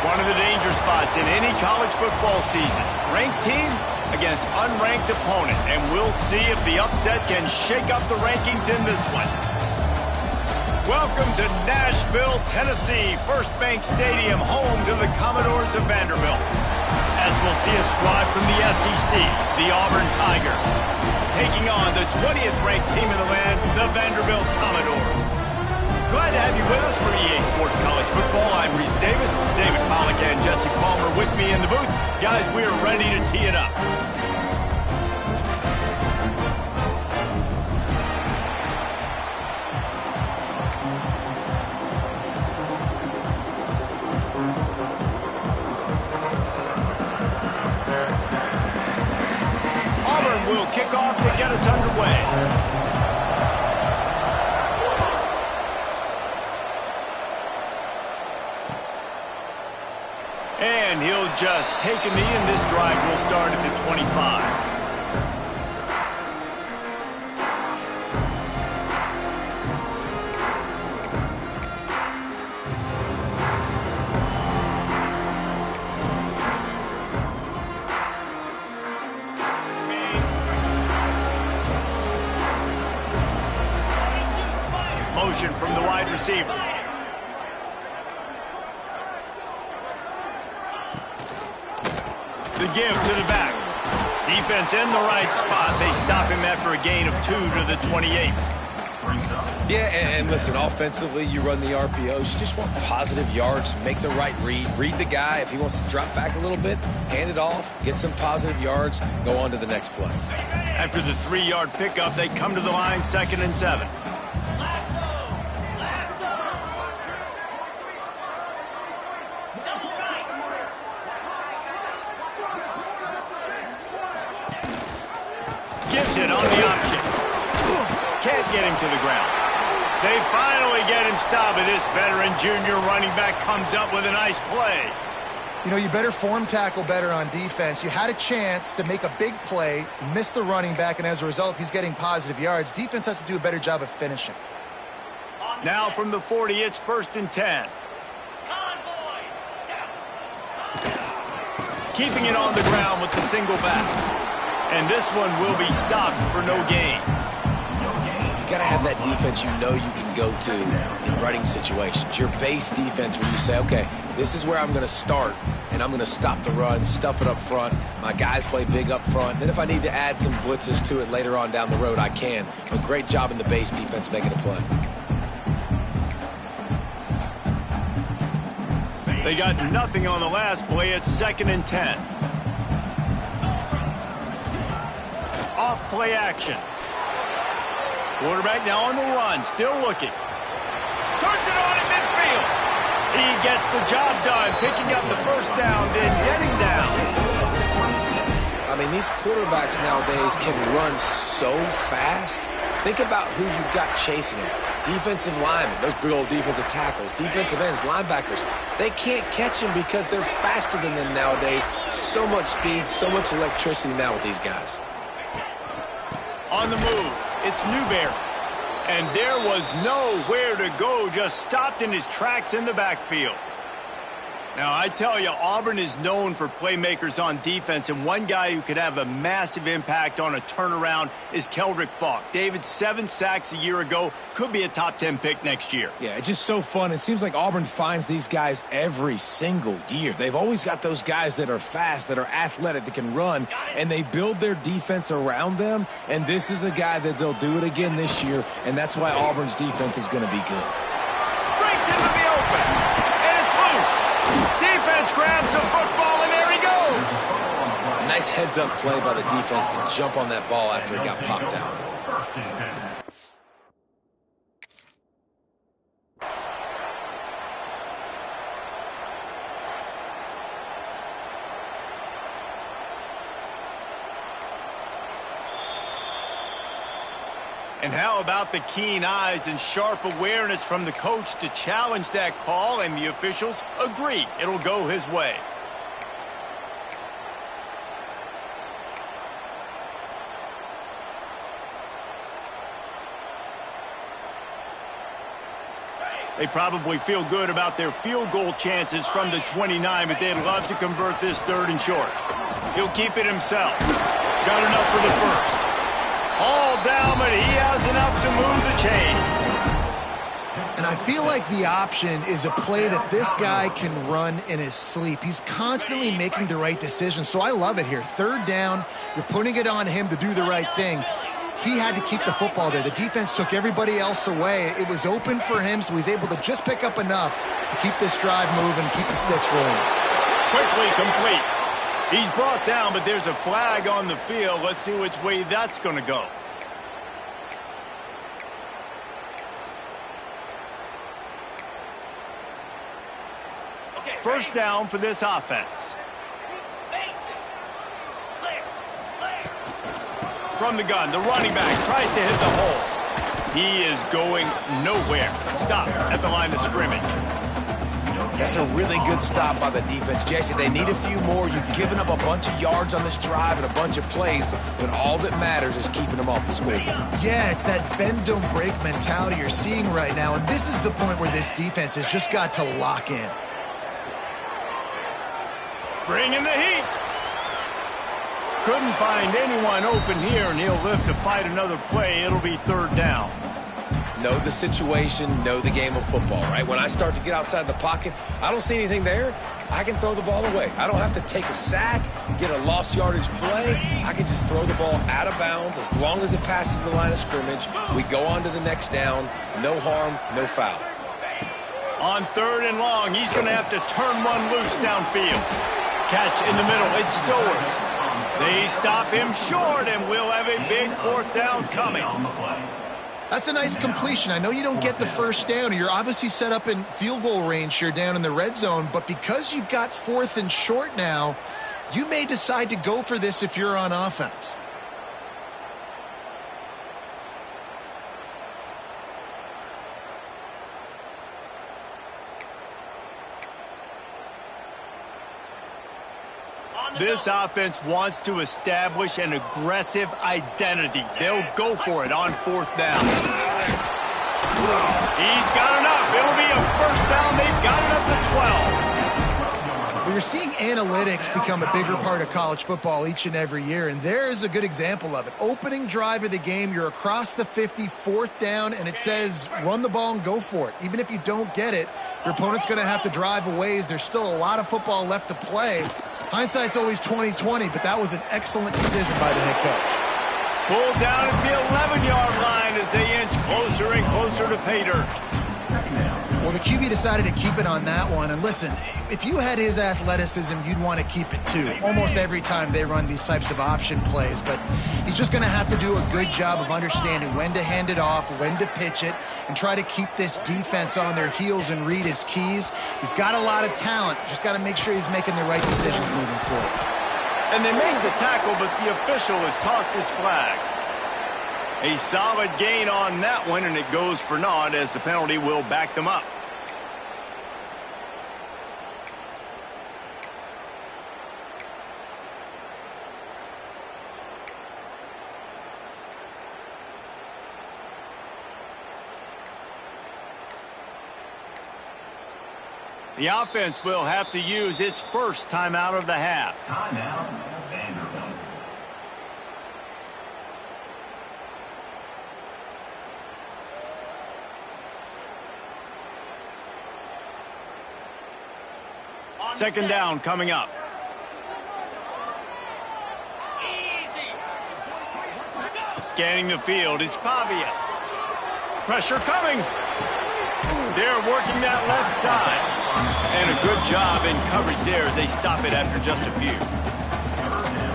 One of the danger spots in any college football season. Ranked team against unranked opponent. And we'll see if the upset can shake up the rankings in this one. Welcome to Nashville, Tennessee, First Bank Stadium, home to the Commodores of Vanderbilt. As we'll see a squad from the SEC, the Auburn Tigers, taking on the 20th ranked team in the land, the Vanderbilt Commodores. Glad to have you with us for EA Sports College Football. I'm Reese Davis, David Pollack and Jesse Palmer with me in the booth. Guys, we are ready to tee it up. Auburn will kick off to get us underway. And he'll just take a knee, and this drive will start at the 25. Motion from the wide receiver. The give to the back. Defense in the right spot. They stop him after a gain of 2 to the 28. Yeah, and listen, offensively, you run the RPOs. You just want positive yards, make the right read the guy. If he wants to drop back a little bit, hand it off, get some positive yards, go on to the next play. After the 3-yard pickup, they come to the line, 2nd and 7. Gives it on the option. Can't get him to the ground. They finally get him stopped, and this veteran junior running back comes up with a nice play. You know, you better form tackle better on defense. You had a chance to make a big play, miss the running back, and as a result, he's getting positive yards. Defense has to do a better job of finishing. Now from the 40, it's 1st and 10. Keeping it on the ground with the single back. And this one will be stopped for no gain. You got to have that defense you know you can go to in running situations. Your base defense where you say, okay, this is where I'm going to start, and I'm going to stop the run, stuff it up front. My guys play big up front. Then if I need to add some blitzes to it later on down the road, I can. But great job in the base defense making a play. They got nothing on the last play. It's 2nd and 10. Off play action. Quarterback now on the run, still looking. Turns it on in midfield. He gets the job done, picking up the first down, then getting down. I mean, these quarterbacks nowadays can run so fast. Think about who you've got chasing them. Defensive linemen, those big old defensive tackles, defensive ends, linebackers. They can't catch them because they're faster than them nowadays. So much speed, so much electricity now with these guys. On the move, it's Newberry. And there was nowhere to go, just stopped in his tracks in the backfield. Now, I tell you, Auburn is known for playmakers on defense, and one guy who could have a massive impact on a turnaround is Keldrick Falk. David, 7 sacks a year ago, could be a top 10 pick next year. Yeah, it's just so fun. It seems like Auburn finds these guys every single year. They've always got those guys that are fast, that are athletic, that can run, and they build their defense around them, and this is a guy that they'll do it again this year, and that's why Auburn's defense is going to be good. Breaks into the open, and it's loose. Defense grabs the football, and there he goes. A nice heads-up play by the defense to jump on that ball after it got popped out. And how about the keen eyes and sharp awareness from the coach to challenge that call, and the officials agree it'll go his way. They probably feel good about their field goal chances from the 29, but they'd love to convert this 3rd and short. He'll keep it himself. Got enough for the first. All down, but he has enough to move the chains. And I feel like the option is a play that this guy can run in his sleep. He's constantly making the right decision, so I love it here. 3rd down, you're putting it on him to do the right thing. He had to keep the football there. The defense took everybody else away. It was open for him, so he's able to just pick up enough to keep this drive moving, keep the sticks rolling. Quickly complete. He's brought down, but there's a flag on the field. Let's see which way that's going to go. First down for this offense. From the gun, the running back tries to hit the hole. He is going nowhere. Stop at the line of scrimmage. That's a really good stop by the defense, Jesse. They need a few more. You've given up a bunch of yards on this drive and a bunch of plays, but all that matters is keeping them off the scoreboard. Yeah, it's that bend, don't break mentality you're seeing right now, and this is the point where this defense has just got to lock in. Bring in the heat. Couldn't find anyone open here, and he'll live to fight another play. It'll be 3rd down. Know the situation, know the game of football, right? When I start to get outside the pocket, I don't see anything there, I can throw the ball away. I don't have to take a sack, get a lost yardage play. I can just throw the ball out of bounds as long as it passes the line of scrimmage. We go on to the next down. No harm, no foul. On 3rd and long, he's going to have to turn one loose downfield. Catch in the middle, it's Stowers. They stop him short, and we'll have a big 4th down coming. That's a nice completion. I know you don't get the first down. You're obviously set up in field goal range here down in the red zone, but because you've got 4th and short now, you may decide to go for this if you're on offense. This offense wants to establish an aggressive identity. They'll go for it on 4th down. He's got enough. It'll be a 1st down. They've got it up to 12. Well, you're seeing analytics become a bigger part of college football each and every year, and there is a good example of it. Opening drive of the game, you're across the 50, 4th down, and it says run the ball and go for it. Even if you don't get it, your opponent's going to have to drive a ways. There's still a lot of football left to play. Hindsight's always 20/20, but that was an excellent decision by the head coach. Pulled down at the 11-yard line as they inch closer and closer to pay dirt. Well, the QB decided to keep it on that one. And listen, if you had his athleticism, you'd want to keep it too. Almost every time they run these types of option plays. But he's just going to have to do a good job of understanding when to hand it off, when to pitch it, and try to keep this defense on their heels and read his keys. He's got a lot of talent. Just got to make sure he's making the right decisions moving forward. And they made the tackle, but the official has tossed his flag. A solid gain on that one, and it goes for naught as the penalty will back them up. The offense will have to use its first timeout of the half. Timeout, Vanderbilt. Second down coming up. Scanning the field, it's Pavia. Pressure coming. They're working that left side. And a good job in coverage there as they stop it after just a few.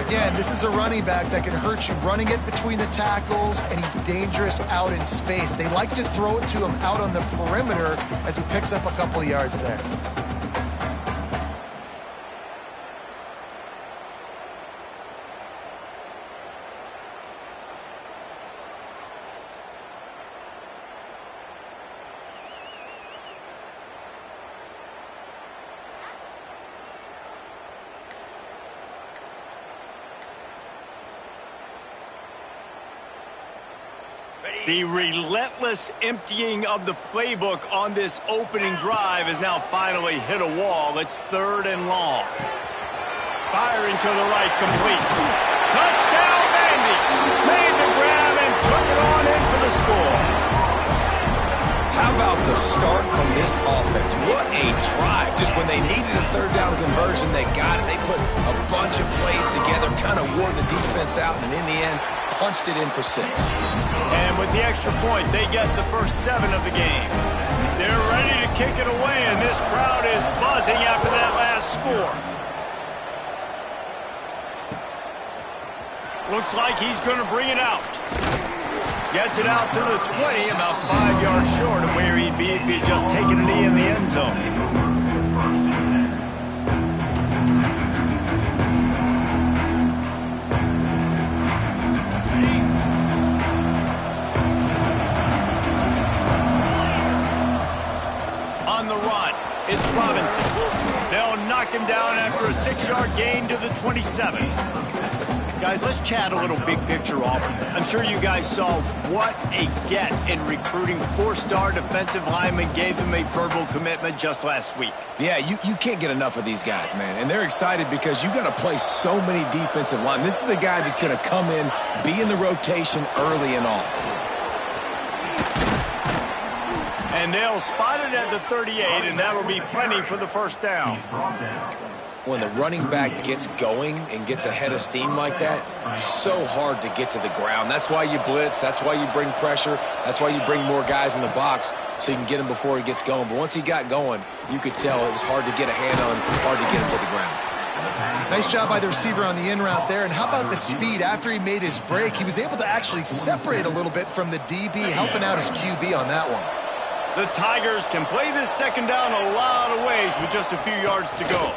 Again, this is a running back that can hurt you running it between the tackles, and he's dangerous out in space. They like to throw it to him out on the perimeter as he picks up a couple of yards there. The relentless emptying of the playbook on this opening drive has now finally hit a wall. It's 3rd and long. Firing to the right, complete. Touchdown, Vandy! Made the grab and took it on in for the score. How about the start from this offense? What a drive. Just when they needed a 3rd down conversion, they got it. They put a bunch of plays together, kind of wore the defense out, and in the end, punched it in for 6. And with the extra point, they get the first 7 of the game. They're ready to kick it away, and this crowd is buzzing after that last score. Looks like he's going to bring it out. Gets it out to the 20, about 5 yards short of where he'd be if he'd just taken a knee in the end zone. It's Robinson. They'll knock him down after a 6-yard gain to the 27. Guys, let's chat a little big picture Auburn. I'm sure you guys saw what a get in recruiting 4-star defensive linemen gave them a verbal commitment just last week. Yeah, you can't get enough of these guys, man. And they're excited because you got to play so many defensive linemen. This is the guy that's going to come in, be in the rotation early and often. And they'll spot it at the 38, and that'll be plenty for the first down. When the running back gets going and gets ahead of steam like that, it's so hard to get to the ground. That's why you blitz. That's why you bring pressure. That's why you bring more guys in the box so you can get him before he gets going. But once he got going, you could tell it was hard to get a hand on, hard to get him to the ground. Nice job by the receiver on the in route there. And how about the speed? After he made his break, he was able to actually separate a little bit from the DB, helping out his QB on that one. The Tigers can play this second down a lot of ways with just a few yards to go.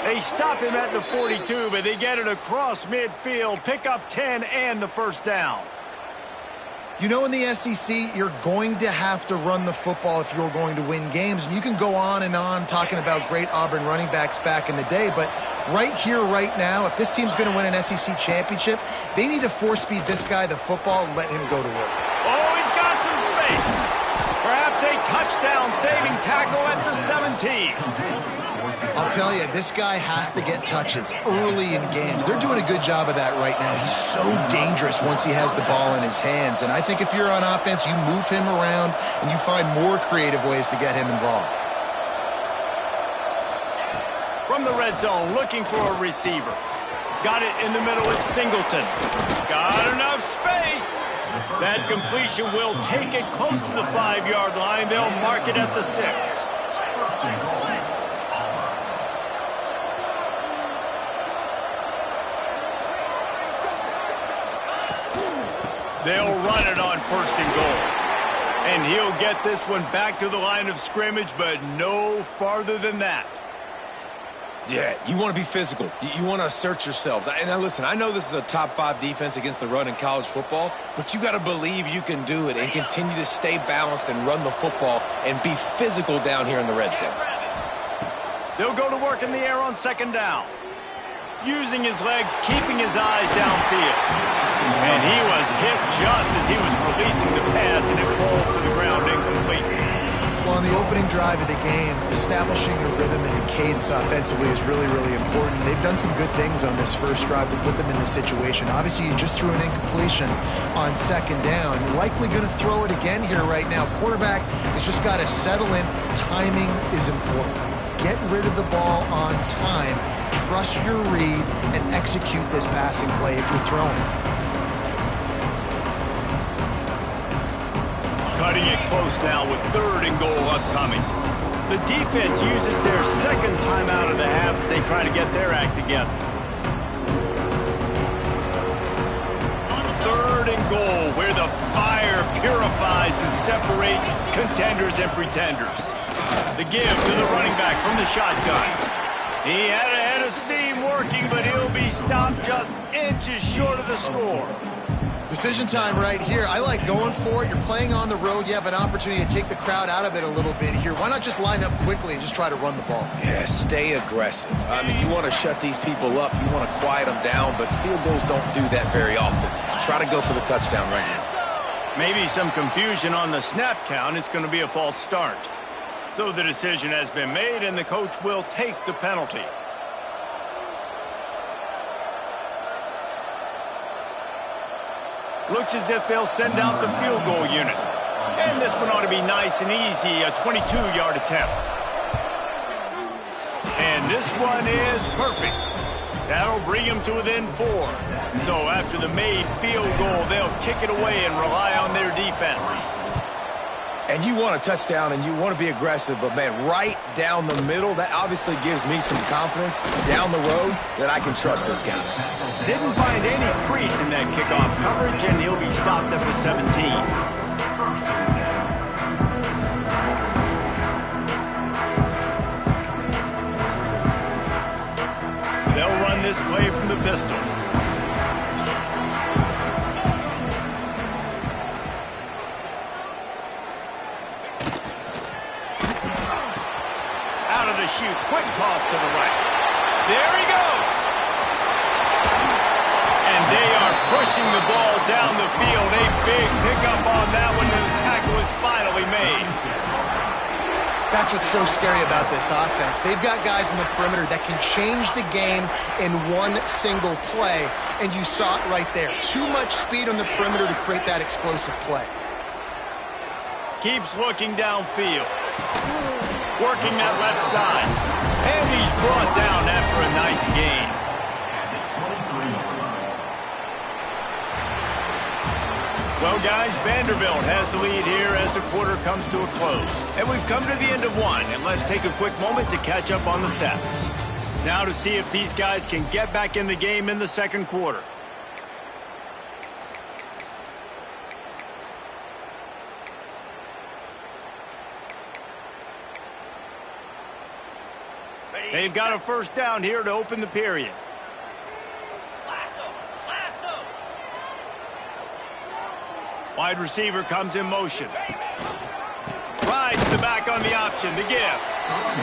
They stop him at the 42, but they get it across midfield, pick up 10 and the first down. You know, in the SEC, you're going to have to run the football if you're going to win games. And you can go on and on talking about great Auburn running backs back in the day, but right here, right now, if this team's going to win an SEC championship, they need to force-feed this guy the football and let him go to work. Oh, he's got some space. Perhaps a touchdown-saving tackle at the 17. I'll tell you, this guy has to get touches early in games. They're doing a good job of that right now. He's so dangerous once he has the ball in his hands. And I think if you're on offense, you move him around and you find more creative ways to get him involved. From the red zone, looking for a receiver. Got it in the middle, it's Singleton. Got enough space. That completion will take it close to the 5-yard line. They'll mark it at the 6. They'll run it on 1st and goal. And he'll get this one back to the line of scrimmage, but no farther than that. Yeah, you want to be physical. You want to assert yourselves. And now listen, I know this is a top 5 defense against the run in college football, but you got to believe you can do it and continue to stay balanced and run the football and be physical down here in the red zone. They'll go to work in the air on 2nd down. Using his legs, keeping his eyes downfield. And he was hit just as he was releasing the pass, and it falls to the ground incomplete. Well, on the opening drive of the game, establishing a rhythm and a cadence offensively is really, really important. They've done some good things on this first drive to put them in this situation. Obviously, you just threw an incompletion on second down. Likely going to throw it again here right now. Quarterback has just got to settle in. Timing is important. Get rid of the ball on time. Trust your read and execute this passing play if you're throwing. Cutting it close now with 3rd and goal upcoming. The defense uses their second timeout of the half as they try to get their act together. 3rd and goal, where the fire purifies and separates contenders and pretenders. The give to the running back from the shotgun. He had a head of steam working, but he'll be stopped just inches short of the score. Decision time right here. I like going for it. You're playing on the road. You have an opportunity to take the crowd out of it a little bit here. Why not just line up quickly and just try to run the ball? Yeah, stay aggressive. I mean, you want to shut these people up. You want to quiet them down, but field goals don't do that very often. Try to go for the touchdown right now. Maybe some confusion on the snap count. It's going to be a false start. So the decision has been made, and the coach will take the penalty. Looks as if they'll send out the field goal unit. And this one ought to be nice and easy, a 22-yard attempt. And this one is perfect. That'll bring them to within 4. So after the made field goal, they'll kick it away and rely on their defense. And you want a touchdown and you want to be aggressive, but, man, right down the middle, that obviously gives me some confidence down the road that I can trust this guy. Didn't find any crease in that kickoff coverage, and he'll be stopped at the 17. They'll run this play from the pistol. Out of the chute, quick toss to the right. There he goes. And they are pushing the ball down the field. A big pickup on that one, and the tackle is finally made. That's what's so scary about this offense. They've got guys in the perimeter that can change the game in one single play, and you saw it right there. Too much speed on the perimeter to create that explosive play. Keeps looking downfield. Working that left side. And he's brought down after a nice gain. Well, guys, Vanderbilt has the lead here as the quarter comes to a close. And we've come to the end of one, and let's take a quick moment to catch up on the stats. Now to see if these guys can get back in the game in the second quarter. They've got a first down here to open the period. Wide receiver comes in motion. Rides the back on the option, the give.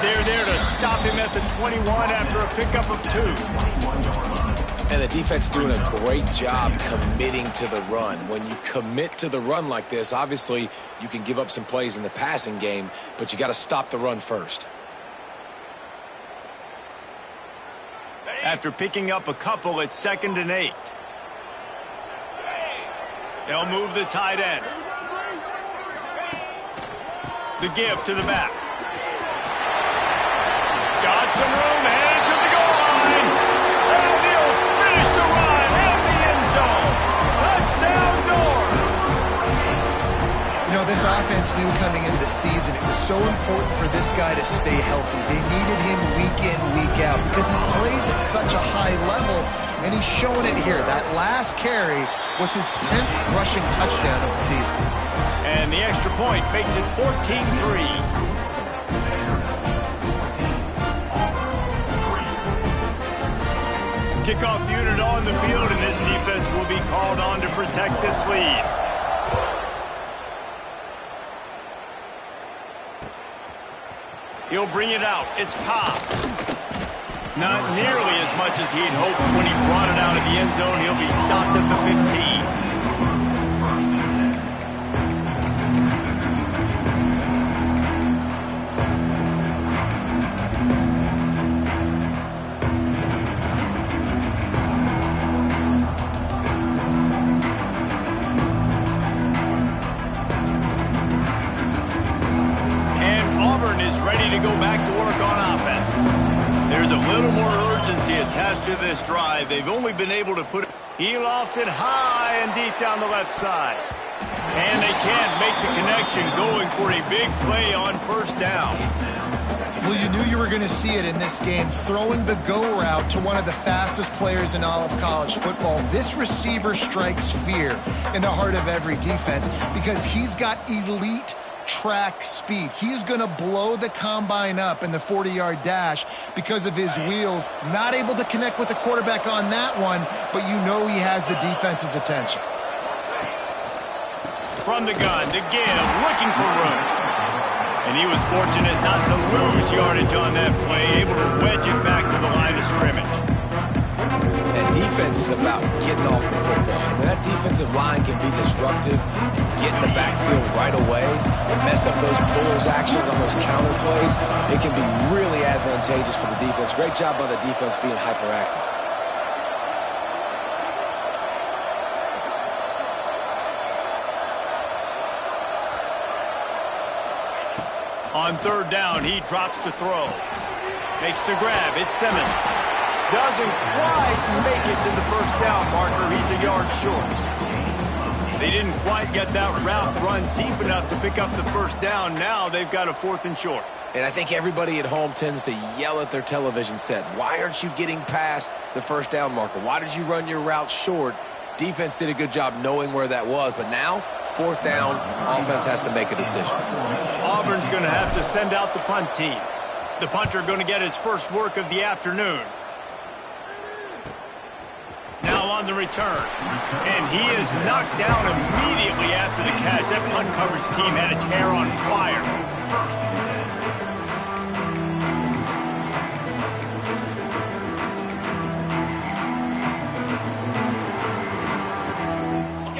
They're there to stop him at the 21 after a pickup of 2. And the defense doing a great job committing to the run. When you commit to the run like this, obviously you can give up some plays in the passing game, but you got to stop the run first. After picking up a couple, it's 2nd and 8. They'll move the tight end. The give to the back. Got some room, headed to the goal line. And he'll finish the run in the end zone. Touchdown Doors. You know, this offense knew coming into the season it was so important for this guy to stay healthy. They needed him week in, week out because he plays at such a high level, and he's showing it here. That last carry was his 10th rushing touchdown of the season. And the extra point makes it 14-3. Kickoff unit on the field, and this defense will be called on to protect this lead. He'll bring it out. It's Cobb. Not nearly as much as he'd hoped when he brought it out of the end zone. He'll be stopped at the 15. attached to this drive. They've only been able to put it. He lofts it high and deep down the left side. And they can't make the connection, going for a big play on first down. Well, you knew you were going to see it in this game, throwing the go route to one of the fastest players in all of college football. This receiver strikes fear in the heart of every defense because he's got elite track speed. He's going to blow the combine up in the 40-yard dash because of his wheels. Not able to connect with the quarterback on that one, but you know he has the defense's attention. From the gun to give, looking for room. And he was fortunate not to lose yardage on that play, able to wedge it back to the line of scrimmage. And defense is about getting off the football. I mean, that defensive line can be disruptive and get in the backfield right away and mess up those pulls actions on those counter plays. It can be really advantageous for the defense. Great job by the defense being hyperactive. On third down, he drops to throw. Makes the grab. It's Simmons. Doesn't quite make it to the first down marker. He's a yard short. They didn't quite get that route run deep enough to pick up the first down. Now they've got a 4th and short. And I think everybody at home tends to yell at their television set. Why aren't you getting past the first down marker? Why did you run your route short? Defense did a good job knowing where that was, but now 4th down, offense has to make a decision. Auburn's going to have to send out the punt team. The punter going to get his first work of the afternoon. Now on the return. And he is knocked down immediately after the catch. That punt coverage team had its hair on fire.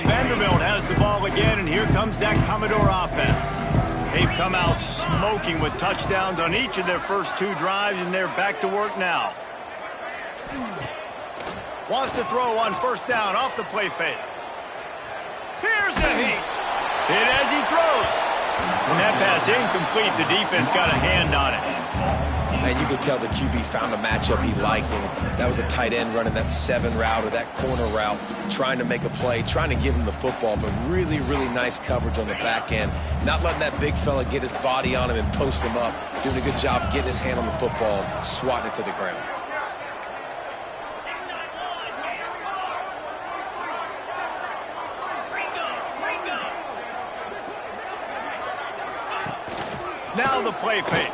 Vanderbilt has the ball again, and here comes that Commodore offense. They've come out smoking with touchdowns on each of their first 2 drives, and they're back to work now. Wants to throw on first down off the play fake. Here's a heat. Hit as he throws. And that pass incomplete. The defense got a hand on it. And you could tell the QB found a matchup he liked, and that was a tight end running that 7 route or that corner route, trying to make a play, trying to give him the football, but really, really nice coverage on the back end. Not letting that big fella get his body on him and post him up. Doing a good job getting his hand on the football, swatting it to the ground. Now the play fake.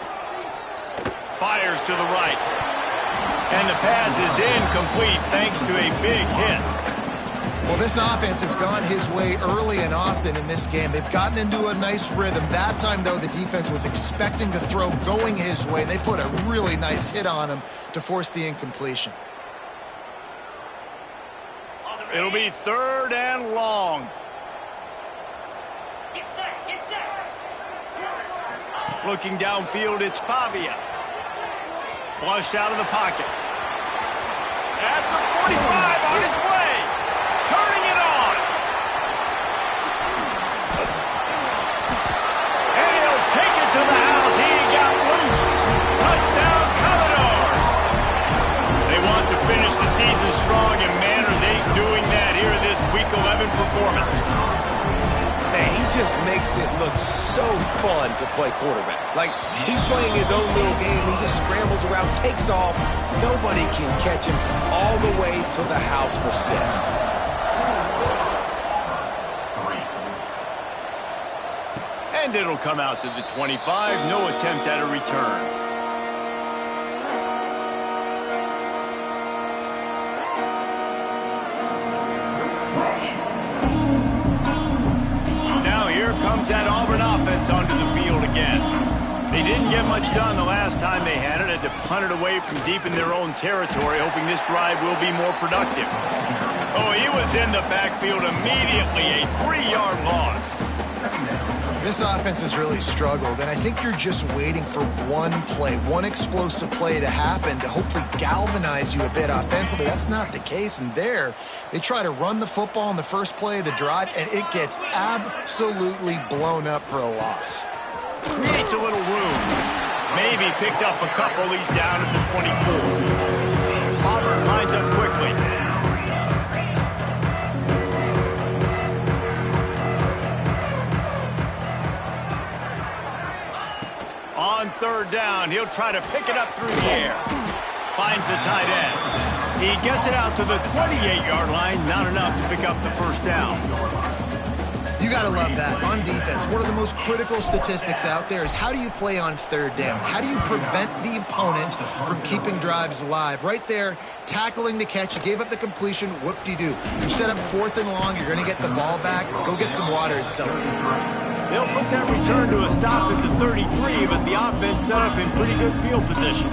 Fires to the right. And the pass is incomplete thanks to a big hit. Well, this offense has gone his way early and often in this game. They've gotten into a nice rhythm. That time, though, the defense was expecting the throw going his way. They put a really nice hit on him to force the incompletion. It'll be 3rd and long. Looking downfield, it's Pavia. Flushed out of the pocket. At the 45, on its way. Turning it on. And he'll take it to the house. He got loose. Touchdown, Commodores. They want to finish the season strong, and man, are they doing that here in this Week 11 performance. Man, he just makes it look so fun to play quarterback. Like, he's playing his own little game. He just scrambles around, takes off. Nobody can catch him all the way to the house for 6. And it'll come out to the 25. No attempt at a return. Comes that Auburn offense onto the field again. They didn't get much done the last time they had it. Had to punt it away from deep in their own territory, hoping this drive will be more productive. Oh, he was in the backfield immediately. A 3-yard loss. This offense has really struggled, and I think you're just waiting for one play, one explosive play to happen to hopefully galvanize you a bit offensively. That's not the case, and there they try to run the football in the first play of the drive, and it gets absolutely blown up for a loss. Creates a little room. Maybe picked up a couple. He's down at the 24. Auburn He'll try to pick it up through the air. Finds the tight end. He gets it out to the 28-yard line. Not enough to pick up the first down. You got to love that. On defense, one of the most critical statistics out there is how do you play on third down? How do you prevent the opponent from keeping drives alive? Right there, tackling the catch. You gave up the completion. Whoop-de-doo. You set up 4th and long. You're going to get the ball back. Go get some water and celebrate. They'll put that return to a stop at the 33, but the offense set up in pretty good field position.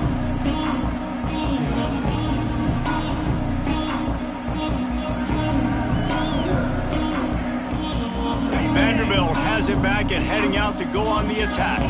Vanderbilt has it back and heading out to go on the attack.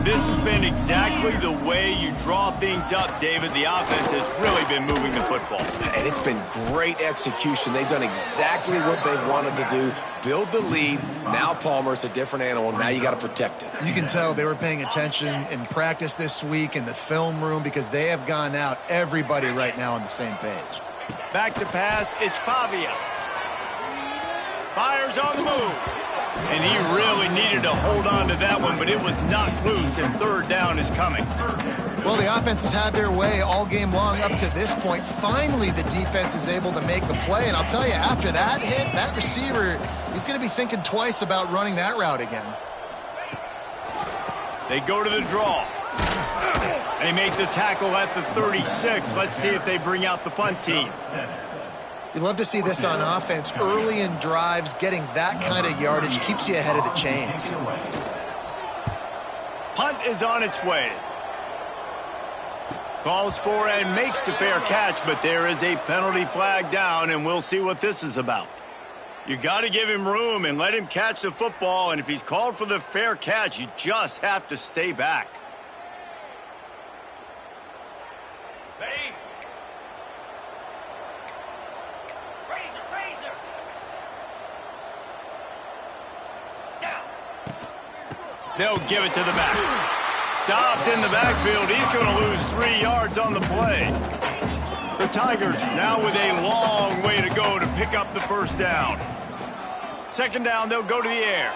This has been exactly the way you draw things up, David. The offense has really been moving the football. And it's been great execution. They've done exactly what they've wanted to do. Build the lead. Now Palmer's a different animal. Now you got to protect it. You can tell they were paying attention in practice this week in the film room because they have gone out, everybody right now on the same page. Back to pass. It's Pavia. Fires on the move. And he really needed to hold on to that one, but it was knocked loose, and third down is coming. Well, the offense has had their way all game long up to this point. Finally, the defense is able to make the play, and I'll tell you, after that hit, that receiver, he's going to be thinking twice about running that route again. They go to the draw. They make the tackle at the 36. Let's see if they bring out the punt team. You love to see this on offense. Early in drives, getting that kind of yardage keeps you ahead of the chains. Punt is on its way. Calls for and makes the fair catch, but there is a penalty flag down, and we'll see what this is about. You got to give him room and let him catch the football, and if he's called for the fair catch, you just have to stay back. They'll give it to the back. Stopped in the backfield. He's going to lose 3 yards on the play. The Tigers now with a long way to go to pick up the first down. Second down, they'll go to the air.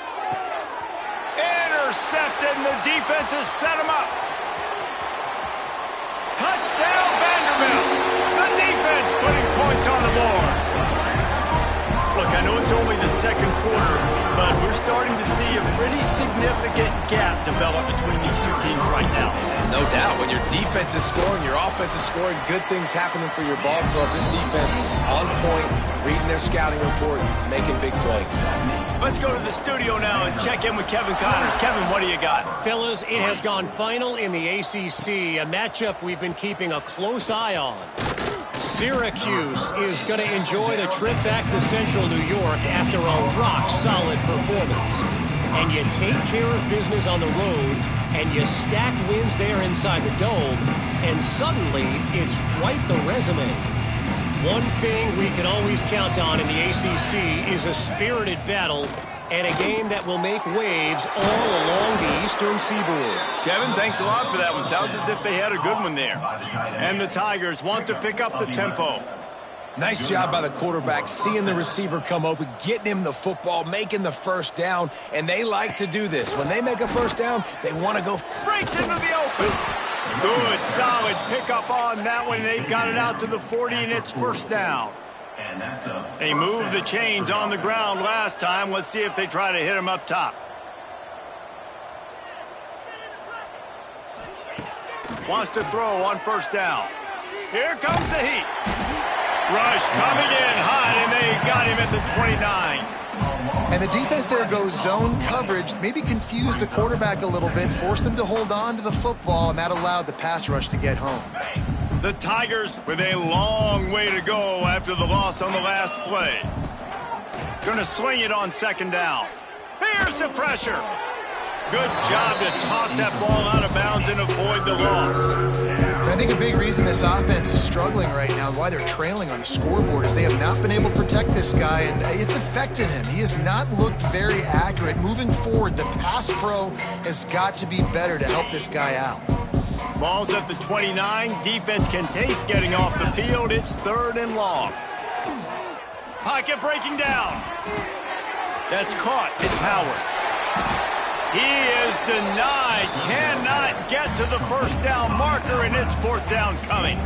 Intercepted, and the defense has set him up. Touchdown, Vanderbilt. The defense putting points on the board. Look, I know it's only the second quarter, but we're starting to see a pretty significant gap develop between these two teams right now. No doubt. When your defense is scoring, your offense is scoring, good things happening for your ball club. This defense on point, reading their scouting report, making big plays. Let's go to the studio now and check in with Kevin Connors. Kevin, what do you got? Fellas, it has gone final in the ACC, a matchup we've been keeping a close eye on. Syracuse is going to enjoy the trip back to Central New York after a rock-solid performance. And you take care of business on the road, and you stack wins there inside the dome, and suddenly it's quite the resume. One thing we can always count on in the ACC is a spirited battle and a game that will make waves all along the Eastern Seaboard. Kevin, thanks a lot for that one. Sounds as if they had a good one there. And the Tigers want to pick up the tempo. Nice job by the quarterback, seeing the receiver come open, getting him the football, making the first down, and they like to do this. When they make a first down, they want to go. Breaks into the open. Good, solid pickup on that one. They've got it out to the 40, and it's first down. They moved the chains on the ground last time. Let's see if they try to hit him up top. Wants to throw on first down. Here comes the heat. Rush coming in hot, and they got him at the 29. And the defense there goes zone coverage, maybe confused the quarterback a little bit, forced him to hold on to the football, and that allowed the pass rush to get home. The Tigers with a long way to go after the loss on the last play. Going to swing it on second down. Here's the pressure. Good job to toss that ball out of bounds and avoid the loss. I think a big reason this offense is struggling right now and why they're trailing on the scoreboard is they have not been able to protect this guy, and it's affected him. He has not looked very accurate. Moving forward, the pass pro has got to be better to help this guy out. Ball's at the 29. Defense can taste getting off the field. It's third and long. Pocket breaking down. That's caught. It's Howard. He is denied. Cannot get to the first down marker, and it's fourth down coming.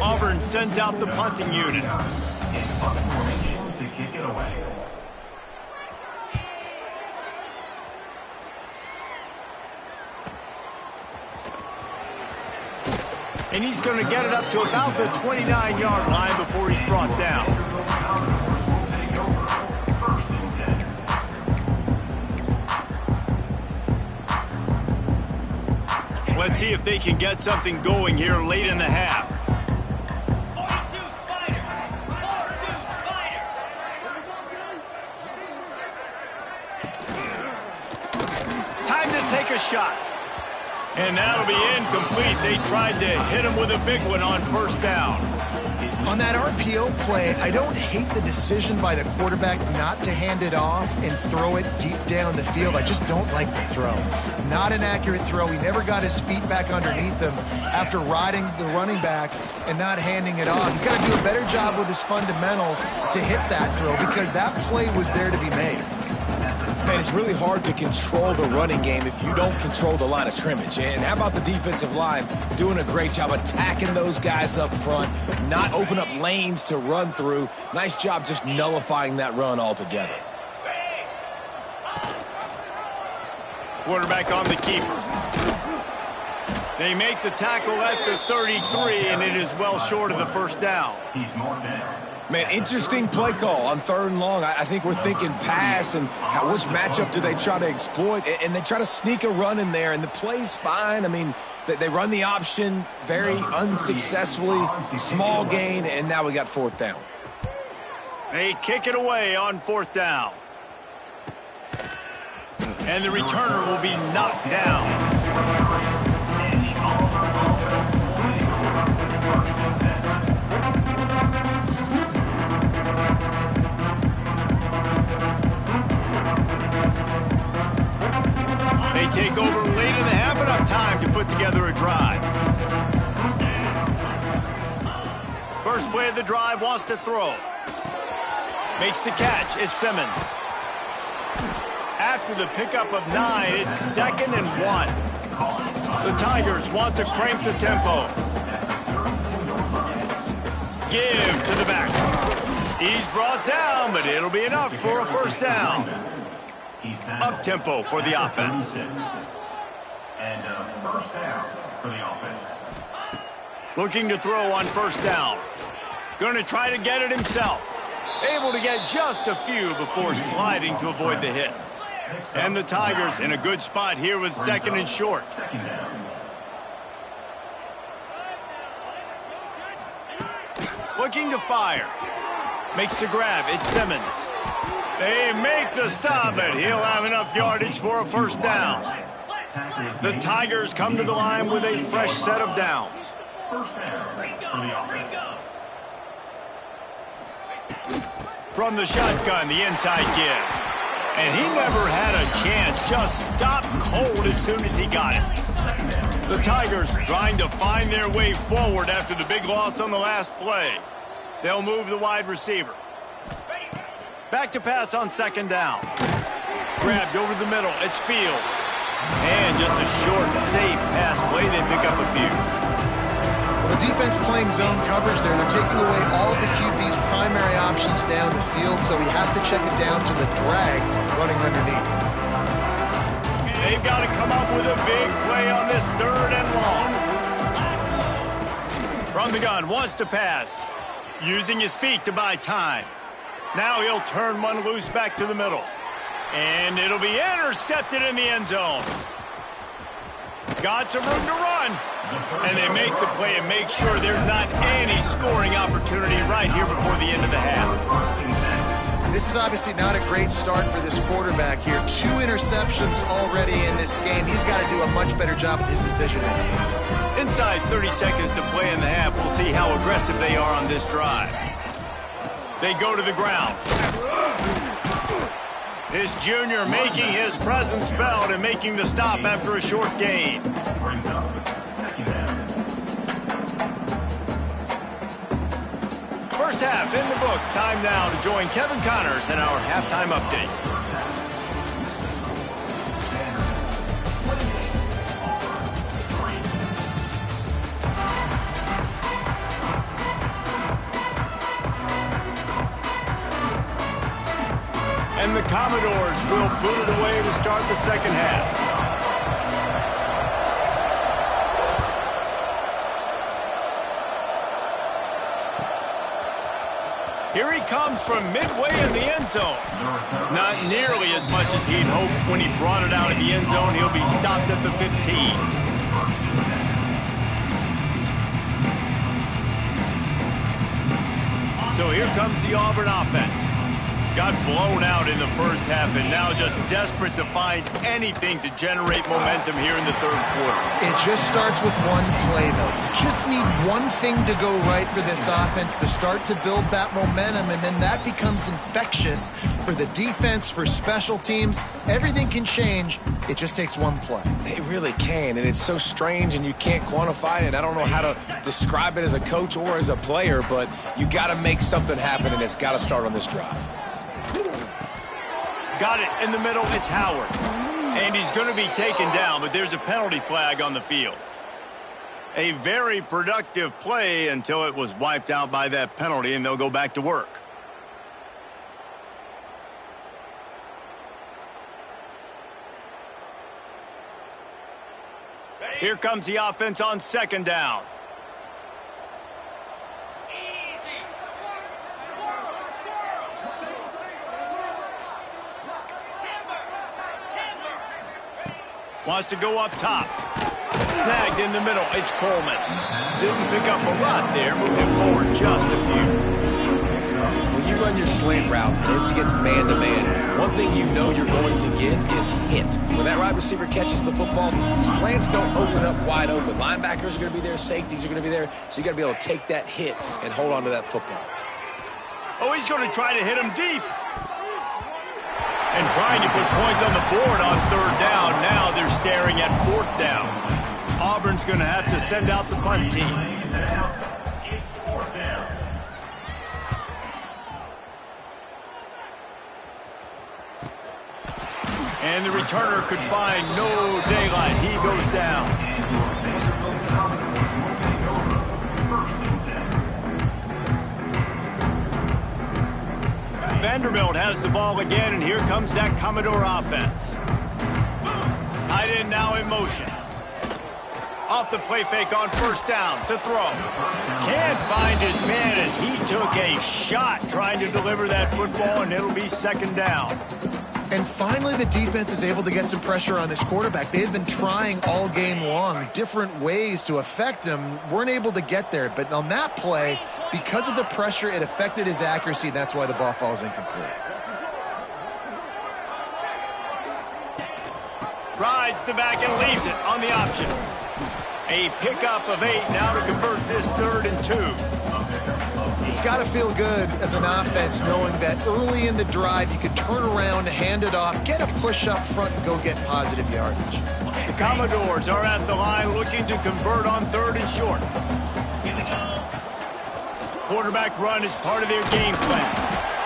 Auburn sends out the punting unit. To kick it away. And he's going to get it up to about the 29-yard line before he's brought down. Let's see if they can get something going here late in the half. Time to take a shot. And that'll be incomplete. They tried to hit him with a big one on first down. On that RPO play, I don't hate the decision by the quarterback not to hand it off and throw it deep down the field. I just don't like the throw. Not an accurate throw. He never got his feet back underneath him after riding the running back and not handing it off. He's got to do a better job with his fundamentals to hit that throw because that play was there to be made. Man, it's really hard to control the running game if you don't control the line of scrimmage. And how about the defensive line doing a great job attacking those guys up front, not open up lanes to run through. Nice job just nullifying that run altogether. Quarterback on the keeper. They make the tackle at the 33, and it is well short of the first down. He's marked down. Man, interesting play call on 3rd and long. I think we're thinking pass and which matchup do they try to exploit? And they try to sneak a run in there, and the play's fine. I mean, they run the option very unsuccessfully, small gain, and now we got 4th down. They kick it away on 4th down. And the returner will be knocked down. They take over late in the half, enough time to put together a drive. First play of the drive, wants to throw. Makes the catch, it's Simmons. After the pickup of 9, it's 2nd and 1. The Tigers want to crank the tempo. Give to the back. He's brought down, but it'll be enough for a first down. Up tempo for the offense. And first down for the offense. Looking to throw on first down. Going to try to get it himself. Able to get just a few before sliding to avoid the hits. And the Tigers in a good spot here with 2nd and short. Looking to fire. Makes the grab. It's Simmons. They make the stop, but he'll have enough yardage for a first down. The Tigers come to the line with a fresh set of downs. First down for the offense. From the shotgun, the inside give. And he never had a chance. Just stopped cold as soon as he got it. The Tigers trying to find their way forward after the big loss on the last play. They'll move the wide receiver. Back to pass on 2nd down. Grabbed over the middle. It's Fields. And just a short, safe pass play. They pick up a few. Well, the defense playing zone coverage there. They're taking away all of the QB's primary options down the field, so he has to check it down to the drag running underneath. They've got to come up with a big play on this 3rd and long. From the gun, wants to pass. Using his feet to buy time. Now he'll turn one loose back to the middle. And it'll be intercepted in the end zone. Got some room to run. And they make the play and make sure there's not any scoring opportunity right here before the end of the half. This is obviously not a great start for this quarterback here. 2 interceptions already in this game. He's got to do a much better job with his decision-making. Inside 30 seconds to play in the half. We'll see how aggressive they are on this drive. They go to the ground. This junior making his presence felt and making the stop after a short gain. Brings up 2nd down. First half half in the books. Time now to join Kevin Connors in our halftime update. And the Commodores will put it away to start the second half. Here he comes from midway in the end zone. Not nearly as much as he'd hoped when he brought it out of the end zone. He'll be stopped at the 15. So here comes the Auburn offense. Got blown out in the first half and now just desperate to find anything to generate momentum here in the third quarter. It just starts with one play, though. You just need one thing to go right for this offense to start to build that momentum, and then that becomes infectious for the defense, for special teams. Everything can change. It just takes one play. It really can, and it's so strange, and you can't quantify it. I don't know how to describe it as a coach or as a player, but you got to make something happen, and it's got to start on this drive. Got it in the middle. It's Howard. And he's going to be taken down, but there's a penalty flag on the field. A very productive play until it was wiped out by that penalty, and they'll go back to work. Here comes the offense on second down. Wants to go up top. Snagged in the middle. It's Coleman. Didn't pick up a lot there. Moving forward just a few. When you run your slant route and it's against man-to-man, one thing you know you're going to get is hit. When that wide receiver catches the football, slants don't open up wide open. Linebackers are going to be there. Safeties are going to be there. So you got to be able to take that hit and hold on to that football. Oh, he's going to try to hit him deep. And trying to put points on the board on third down. Now they're staring at fourth down. Auburn's going to have to send out the punt team. It's fourth down. And the returner could find no daylight. He goes down. Vanderbilt has the ball again, and here comes that Commodore offense. Tight end now in motion. Off the play fake on first down to throw. Can't find his man as he took a shot trying to deliver that football, and it'll be second down. And finally, the defense is able to get some pressure on this quarterback. They had been trying all game long different ways to affect him. Weren't able to get there. But on that play, because of the pressure, it affected his accuracy. That's why the ball falls incomplete. Rides the back and leaves it on the option. A pickup of 8 now to convert this 3rd and 2. It's got to feel good as an offense knowing that early in the drive you can turn around, hand it off, get a push up front, and go get positive yardage. The Commodores are at the line looking to convert on 3rd and short. Quarterback run is part of their game plan.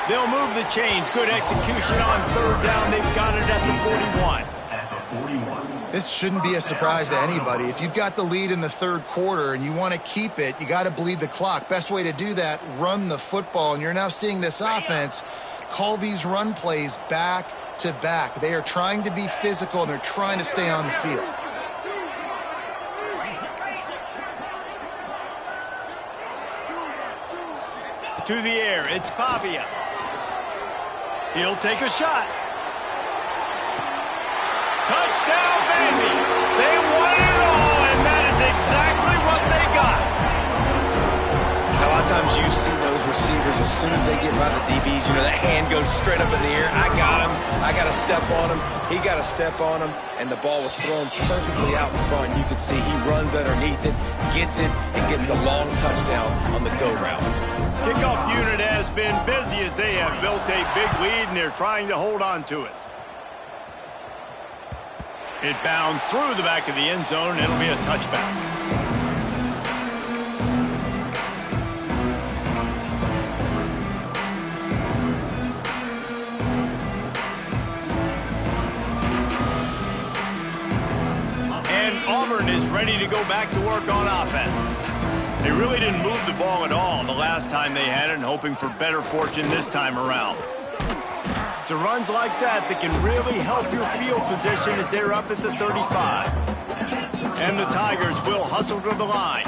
They'll move the chains. Good execution on 3rd down. They've got it at the 41. This shouldn't be a surprise to anybody. If you've got the lead in the 3rd quarter and you want to keep it, you got to bleed the clock. Best way to do that, run the football. And you're now seeing this offense call these run plays back to back. They are trying to be physical, and they're trying to stay on the field. To the air, it's Pavia. He'll take a shot. Touchdown, Vandy. They won it all, and that is exactly what they got. A lot of times you see those receivers, as soon as they get by the DBs, you know, that hand goes straight up in the air. I got him. I got to step on him. He got to step on him, and the ball was thrown perfectly out in front. You can see he runs underneath it, gets it, and gets the long touchdown on the go route. Kickoff unit has been busy as they have built a big lead, and they're trying to hold on to it. It bounds through the back of the end zone. It'll be a touchback. ready to go back to work on offense. They really didn't move the ball at all the last time they had it, and hoping for better fortune this time around. It's the runs like that that can really help your field position as they're up at the 35. And the Tigers will hustle to the line.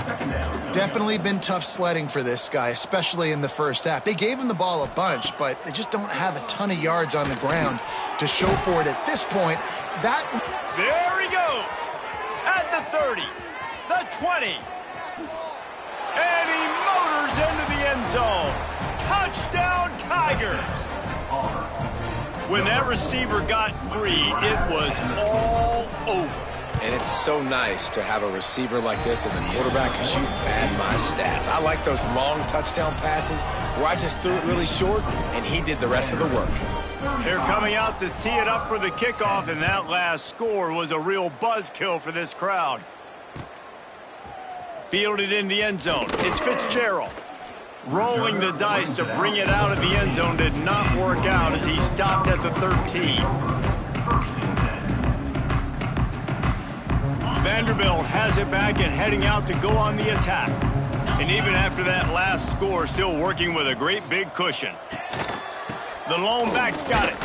Definitely been tough sledding for this guy, especially in the first half. They gave him the ball a bunch, but they just don't have a ton of yards on the ground to show for it at this point. There he goes. At the 30, the 20. And he motors into the end zone. Touchdown, Tigers. When that receiver got free, it was all over. And it's so nice to have a receiver like this as a quarterback because you pad my stats. I like those long touchdown passes where I just threw it really short and he did the rest of the work. They're coming out to tee it up for the kickoff, and that last score was a real buzzkill for this crowd. Fielded in the end zone. It's Fitzgerald. Rolling the dice to bring it out of the end zone did not work out as he stopped at the 13. Vanderbilt has it back and heading out to go on the attack. And even after that last score, still working with a great big cushion. The lone back's got it.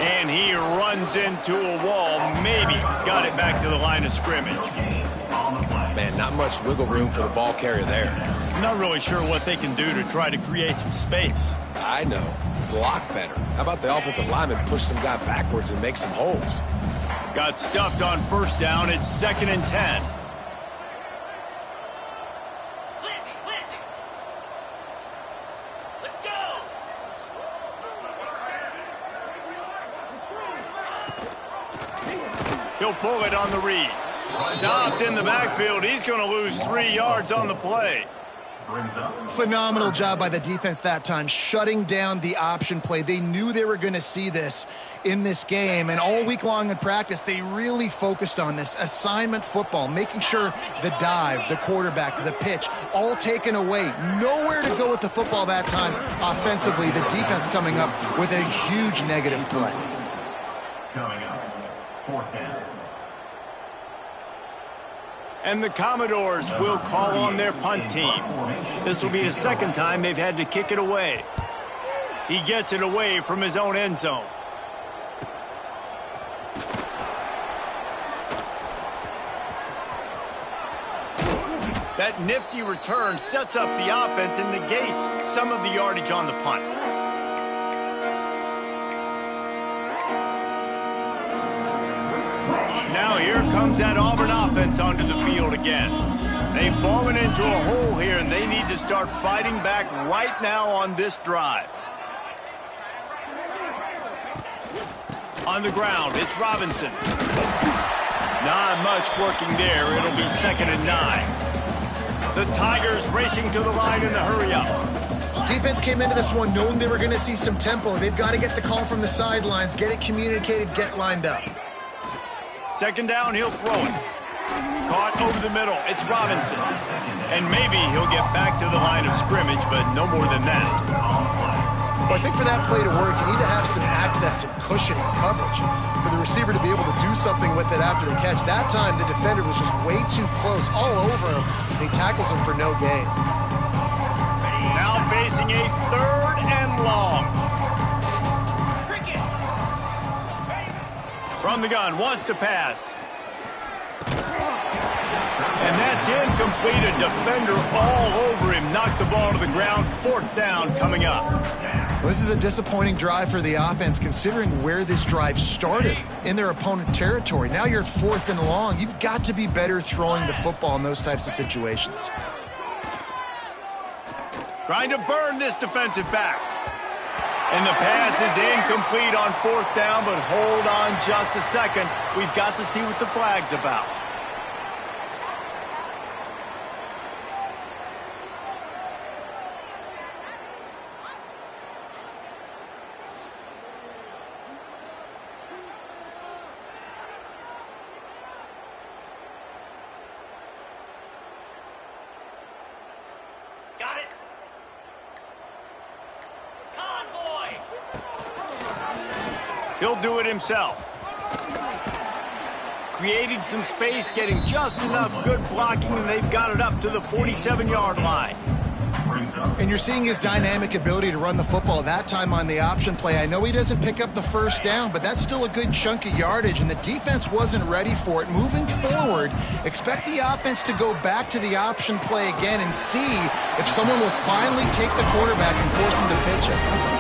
And he runs into a wall. Maybe got it back to the line of scrimmage. Man, not much wiggle room for the ball carrier there. Not really sure what they can do to try to create some space. I know. Block better. How about the offensive lineman push some guy backwards and make some holes? Got stuffed on first down. It's 2nd and 10. Let's go. He'll pull it on the read. Stopped in the backfield. He's going to lose 3 yards on the play. Phenomenal job by the defense that time, shutting down the option play. They knew they were going to see this in this game, and all week long in practice, they really focused on this assignment football, making sure the dive, the quarterback, the pitch, all taken away. Nowhere to go with the football that time offensively. The defense coming up with a huge negative play. Coming up, 4th down. And the Commodores will call on their punt team. This will be the 2nd time they've had to kick it away. He gets it away from his own end zone. That nifty return sets up the offense and negates some of the yardage on the punt. Now here comes that Auburn offense onto the field again. They've fallen into a hole here, and they need to start fighting back right now on this drive. On the ground, it's Robinson. Not much working there. It'll be 2nd and 9. The Tigers racing to the line in the hurry-up. Defense came into this one knowing they were going to see some tempo. They've got to get the call from the sidelines, get it communicated, get lined up. 2nd down, he'll throw it. Caught over the middle. It's Robinson. And maybe he'll get back to the line of scrimmage, but no more than that. Well, I think for that play to work, you need to have some access and cushion and coverage for the receiver to be able to do something with it after the catch. That time, the defender was just way too close, all over him, and he tackles him for no gain. Now facing a 3rd and long. From the gun, wants to pass. And that's incomplete. A defender all over him. Knocked the ball to the ground. 4th down coming up. Well, this is a disappointing drive for the offense, considering where this drive started in their opponent territory. Now you're at 4th and long. You've got to be better throwing the football in those types of situations. Trying to burn this defensive back. And the pass is incomplete on 4th down, but hold on just a second. We've got to see what the flag's about. Got it. Convoy. He'll do it himself. creating some space, getting just enough good blocking, and they've got it up to the 47-yard line. And you're seeing his dynamic ability to run the football that time on the option play. I know he doesn't pick up the first down, but that's still a good chunk of yardage, and the defense wasn't ready for it. Moving forward, expect the offense to go back to the option play again and see if someone will finally take the quarterback and force him to pitch it.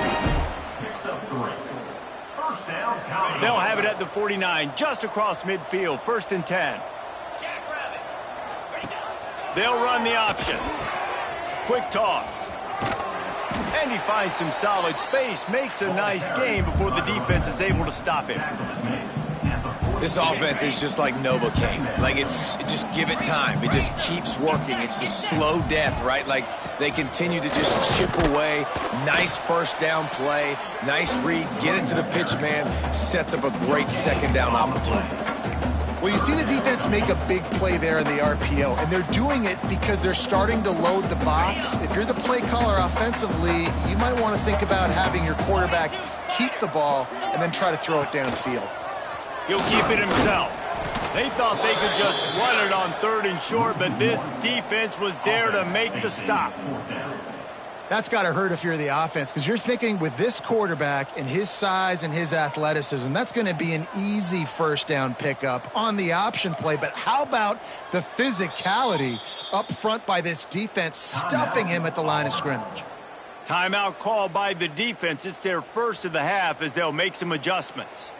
They'll have it at the 49, just across midfield, 1st and 10. They'll run the option. Quick toss. And he finds some solid space, makes a nice gain before the defense is able to stop him. This offense is just like Novocaine. Like, just give it time. It just keeps working. It's a slow death, right? Like, they continue to just chip away. Nice first down play. Nice read. Get it to the pitch man. Sets up a great second down opportunity. Well, you see the defense make a big play there in the RPO, and they're doing it because they're starting to load the box. If you're the play caller offensively, you might want to think about having your quarterback keep the ball and then try to throw it downfield. He'll keep it himself. They thought they could just run it on 3rd and short, but this defense was there to make the stop. That's got to hurt if you're the offense, because you're thinking with this quarterback and his size and his athleticism, that's going to be an easy first down pickup on the option play. But how about the physicality up front by this defense, stuffing him at the line of scrimmage? Timeout call by the defense. It's their first of the half as they'll make some adjustments.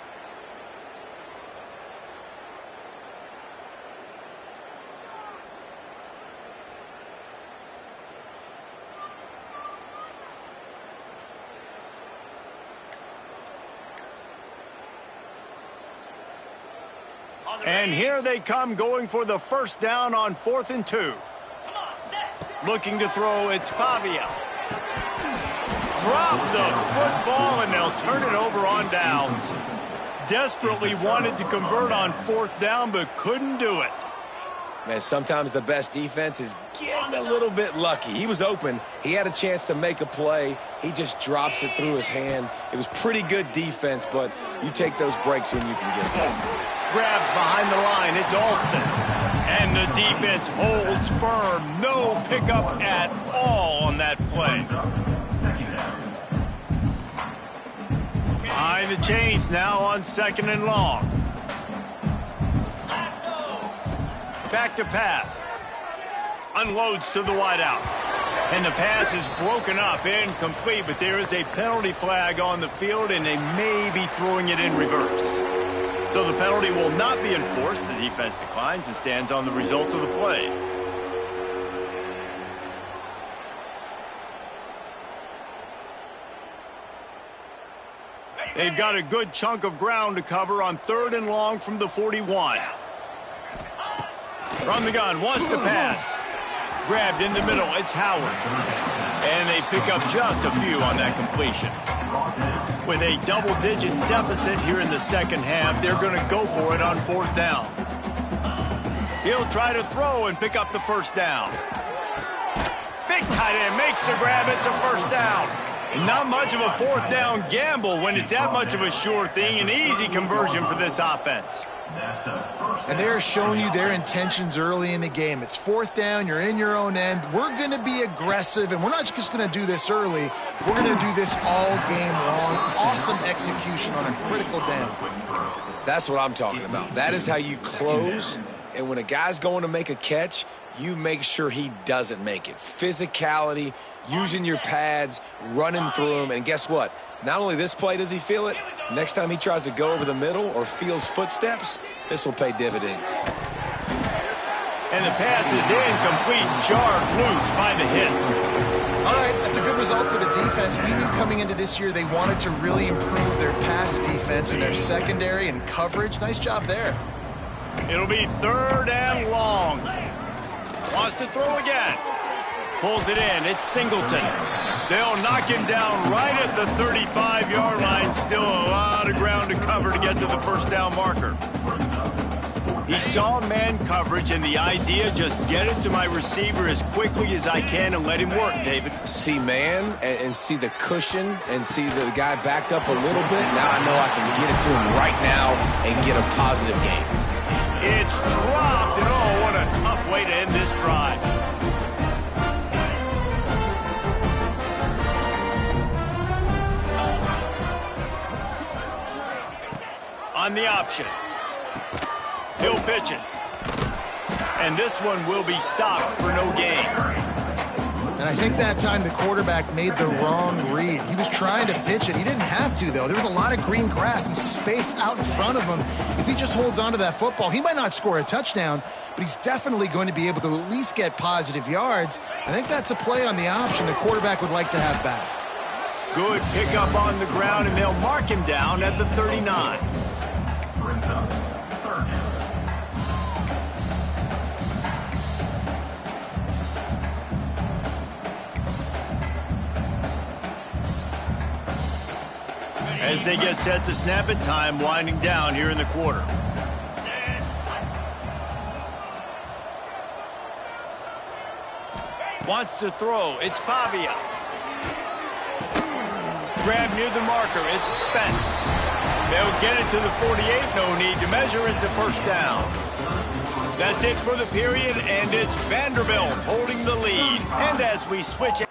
And here they come, going for the first down on 4th and 2. Looking to throw, it's Pavia. Drop the football, and they'll turn it over on downs. Desperately wanted to convert on 4th down, but couldn't do it. Man, sometimes the best defense is getting a little bit lucky. He was open. He had a chance to make a play. He just drops it through his hand. It was pretty good defense, but you take those breaks when you can get them. Grabbed behind the line, it's Alston. And the defense holds firm. No pickup at all on that play. Behind the chains now on 2nd and long. Back to pass. Unloads to the wideout. And the pass is broken up, incomplete, but there is a penalty flag on the field, and they may be throwing it in reverse. So the penalty will not be enforced. The defense declines and stands on the result of the play. They've got a good chunk of ground to cover on 3rd and long from the 41. From the gun, wants to pass. Grabbed in the middle, it's Howard. And they pick up just a few on that completion. With a double-digit deficit here in the second half, they're going to go for it on 4th down. He'll try to throw and pick up the first down. Big tight end makes the grab. It's a first down. And not much of a 4th down gamble when it's that much of a sure thing. An easy conversion for this offense. And they're showing you their intentions early in the game. It's 4th down, you're in your own end. We're going to be aggressive, and we're not just going to do this early. We're going to do this all game long. Awesome execution on a critical down. That's what I'm talking about. That is how you close, and when a guy's going to make a catch, you make sure he doesn't make it. Physicality, using your pads, running through him, and guess what? Not only this play does he feel it, next time he tries to go over the middle or feels footsteps, this will pay dividends. And the pass is incomplete, jarred loose by the hit. All right, that's a good result for the defense. We knew coming into this year they wanted to really improve their pass defense and their secondary and coverage. Nice job there. It'll be 3rd and long. Wants to throw again. Pulls it in. It's Singleton. They'll knock him down right at the 35-yard line. Still a lot of ground to cover to get to the first down marker. He saw man coverage, and the idea, just get it to my receiver as quickly as I can and let him work, David. See man and see the cushion and see the guy backed up a little bit. Now I know I can get it to him right now and get a positive gain. It's dropped, and oh, what a tough way to end this drive. On the option. He'll pitch it. And this one will be stopped for no gain. And I think that time the quarterback made the wrong read. He was trying to pitch it. He didn't have to, though. There was a lot of green grass and space out in front of him. If he just holds on to that football, he might not score a touchdown, but he's definitely going to be able to at least get positive yards. I think that's a play on the option the quarterback would like to have back. Good pickup on the ground, and they'll mark him down at the 39. Brings up third down. As they get set to snap it, time winding down here in the quarter. Wants to throw. It's Pavia. Grab near the marker. It's Spence. They'll get it to the 48. No need to measure. It's a first down. That's it for the period, and it's Vanderbilt holding the lead. And as we switch it.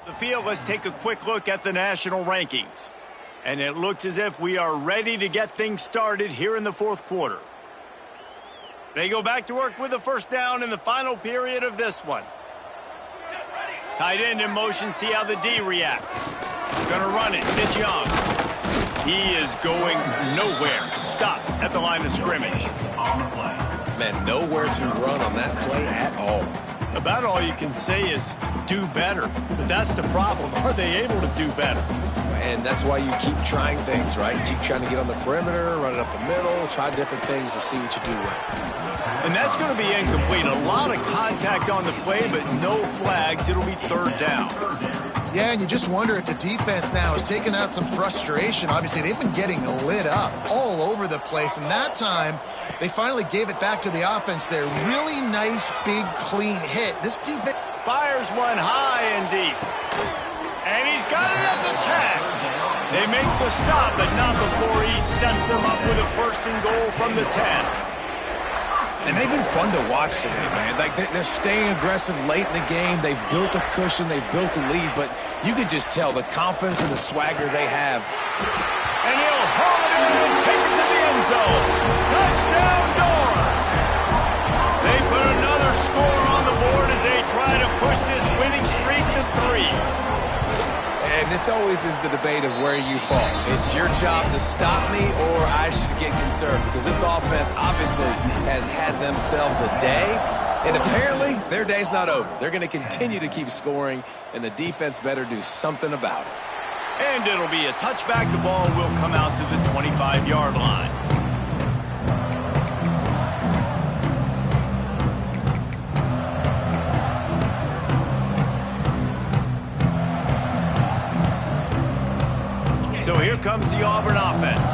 The field, let's take a quick look at the national rankings. And it looks as if we are ready to get things started here in the fourth quarter. They go back to work with a first down in the final period of this one. Tight end in motion, see how the D reacts. Gonna run it, it's Young. He is going nowhere. Stop at the line of scrimmage. On the play. Man, nowhere to run on that play at all. About all you can say is do better. But that's the problem. Are they able to do better? And that's why you keep trying things, right? You keep trying to get on the perimeter, run it up the middle, try different things to see what you do well. And that's going to be incomplete. A lot of contact on the play, but no flags. It'll be third down. Yeah, and you just wonder if the defense now has taken out some frustration. Obviously, they've been getting lit up all over the place, and that time they finally gave it back to the offense there. Really nice, big, clean hit. This defense fires one high and deep. And he's got it at the 10. They make the stop, but not before he sets them up with a first and goal from the 10. And they've been fun to watch today, man. Like, they're staying aggressive late in the game. They've built a cushion. They've built a lead. But you can just tell the confidence and the swagger they have. And he'll haul it in and take it to the end zone. Touchdown, Doors. They put another score on the board as they try to push this winning streak to 3. And this always is the debate of where you fall. It's your job to stop me or I should get concerned, because this offense obviously has had themselves a day, and apparently their day's not over. They're going to continue to keep scoring, and the defense better do something about it. And it'll be a touchback. The ball will come out to the 25-yard line. So here comes the Auburn offense.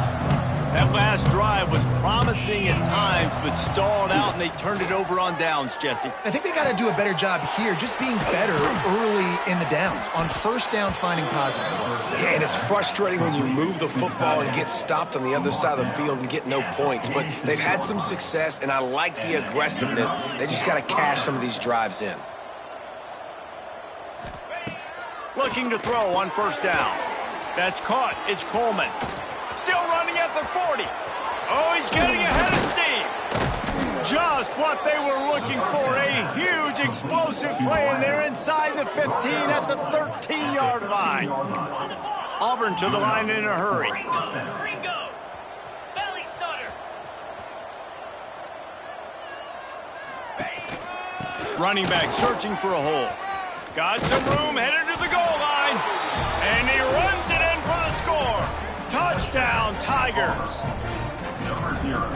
That last drive was promising at times, but stalled out, and they turned it over on downs, Jesse. I think they got to do a better job here, just being better early in the downs. On first down, finding positive. Yeah, and it's frustrating when you move the football and get stopped on the other side of the field and get no points. But they've had some success, and I like the aggressiveness. They just got to cash some of these drives in. Looking to throw on first down. That's caught. It's Coleman. Still running at the 40. Oh, he's getting ahead of steam. Just what they were looking for. A huge explosive play, and they're inside the 15 at the 13-yard line. Auburn to the line in a hurry. Running back searching for a hole. Got some room, headed to the goal line. And he runs it in for the score. Touchdown, Tigers.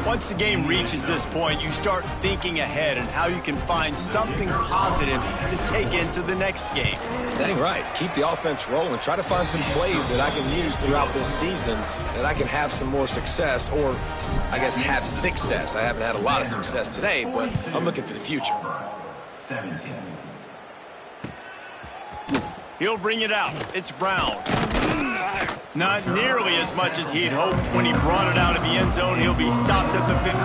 Once the game reaches this point, you start thinking ahead and how you can find something positive to take into the next game. Dang right. Keep the offense rolling. Try to find some plays that I can use throughout this season that I can have some more success, or I guess have success. I haven't had a lot of success today, but I'm looking for the future. 17. He'll bring it out. It's Brown. Not nearly as much as he'd hoped when he brought it out of the end zone. He'll be stopped at the 15.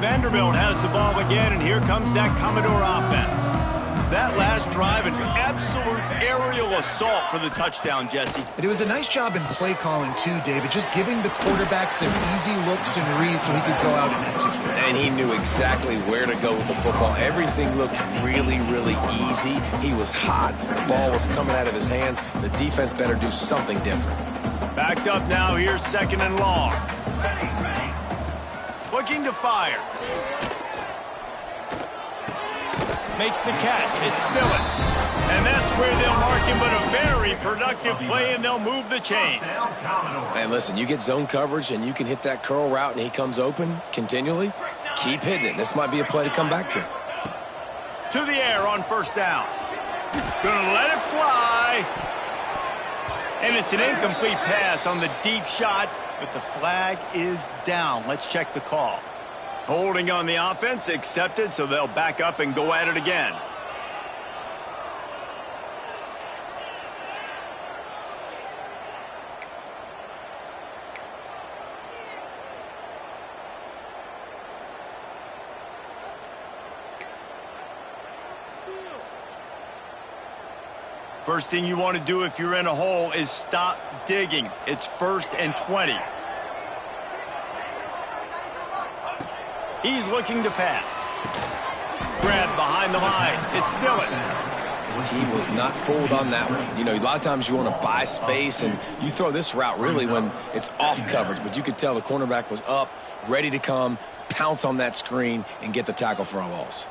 Vanderbilt has the ball again, and here comes that Commodore offense. That last drive, an absolute aerial assault for the touchdown, Jesse. But it was a nice job in play calling, too, David, just giving the quarterback some easy looks and reads so he could go out and execute. And he knew exactly where to go with the football. Everything looked really, really easy. He was hot. The ball was coming out of his hands. The defense better do something different. Backed up now. Here's 2nd and long. Looking to fire. Makes the catch. It's Dillon. And that's where they'll mark him, but a very productive play, and they'll move the chains. Man, listen, you get zone coverage, and you can hit that curl route, and he comes open continually. Keep hitting it. This might be a play to come back to. To the air on 1st down. Gonna let it fly. And it's an incomplete pass on the deep shot, but the flag is down. Let's check the call. Holding on the offense, accepted, so they'll back up and go at it again. First thing you want to do if you're in a hole is stop digging. It's 1st and 20. He's looking to pass. Grabbed behind the line. It's Dillon. He was not fooled on that one. You know, a lot of times you want to buy space, and you throw this route really when it's off coverage. But you could tell the cornerback was up, ready to come, pounce on that screen, and get the tackle for a loss.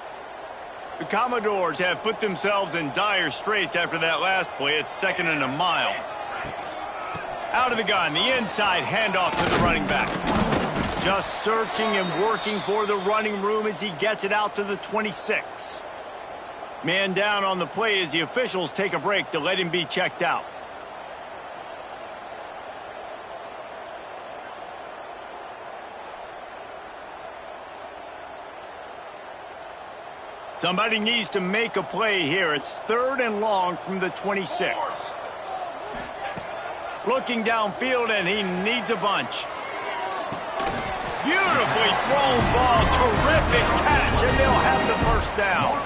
The Commodores have put themselves in dire straits after that last play. It's 2nd and a mile. Out of the gun, the inside handoff to the running back. Just searching and working for the running room as he gets it out to the 26. Man down on the play as the officials take a break to let him be checked out. Somebody needs to make a play here. It's 3rd and long from the 26. Looking downfield, and he needs a bunch. Beautifully thrown ball. Terrific catch, and they'll have the 1st down.